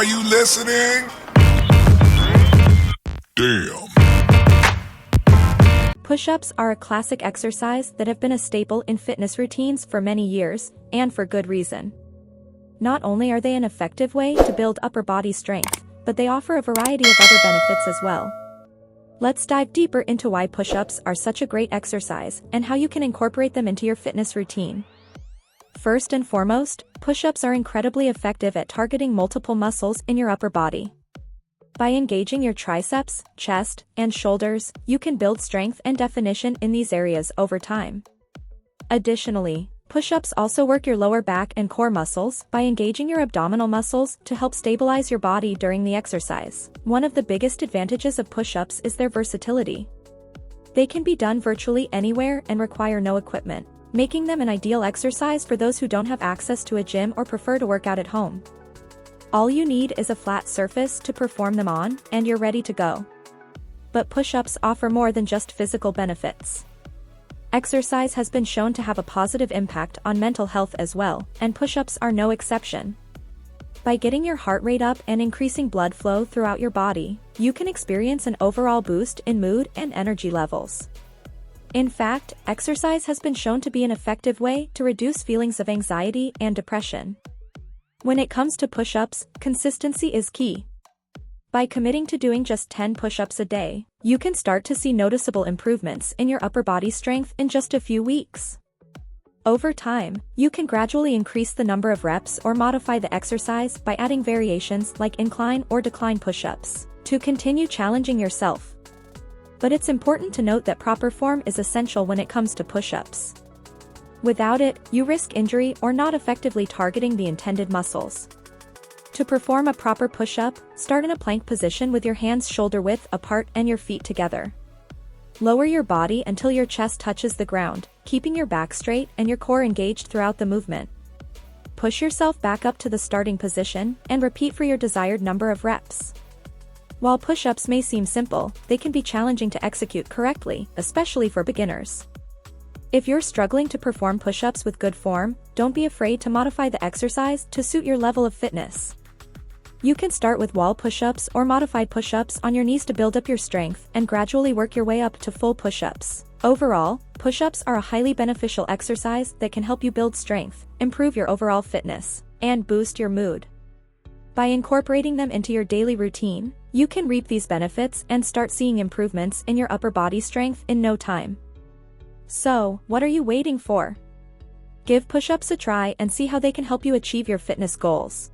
Are you listening? Damn. Push-ups are a classic exercise that have been a staple in fitness routines for many years, and for good reason. Not only are they an effective way to build upper body strength, but they offer a variety of other benefits as well. Let's dive deeper into why push-ups are such a great exercise and how you can incorporate them into your fitness routine. First and foremost, push-ups are incredibly effective at targeting multiple muscles in your upper body. By engaging your triceps, chest, and shoulders, you can build strength and definition in these areas over time. Additionally, push-ups also work your lower back and core muscles by engaging your abdominal muscles to help stabilize your body during the exercise. One of the biggest advantages of push-ups is their versatility. They can be done virtually anywhere and require no equipment, making them an ideal exercise for those who don't have access to a gym or prefer to work out at home. All you need is a flat surface to perform them on, and you're ready to go. But push-ups offer more than just physical benefits. Exercise has been shown to have a positive impact on mental health as well, and push-ups are no exception. By getting your heart rate up and increasing blood flow throughout your body, you can experience an overall boost in mood and energy levels. In fact, exercise has been shown to be an effective way to reduce feelings of anxiety and depression. When it comes to push-ups, consistency is key. By committing to doing just 10 push-ups a day, you can start to see noticeable improvements in your upper body strength in just a few weeks. Over time, you can gradually increase the number of reps or modify the exercise by adding variations like incline or decline push-ups to continue challenging yourself. But it's important to note that proper form is essential when it comes to push-ups. Without it, you risk injury or not effectively targeting the intended muscles. To perform a proper push-up, start in a plank position with your hands shoulder-width apart and your feet together. Lower your body until your chest touches the ground, keeping your back straight and your core engaged throughout the movement. Push yourself back up to the starting position and repeat for your desired number of reps. While push-ups may seem simple, they can be challenging to execute correctly, especially for beginners. If you're struggling to perform push-ups with good form, don't be afraid to modify the exercise to suit your level of fitness. You can start with wall push-ups or modified push-ups on your knees to build up your strength and gradually work your way up to full push-ups. Overall, push-ups are a highly beneficial exercise that can help you build strength, improve your overall fitness, and boost your mood. By incorporating them into your daily routine, you can reap these benefits and start seeing improvements in your upper body strength in no time. So, what are you waiting for? Give push-ups a try and see how they can help you achieve your fitness goals.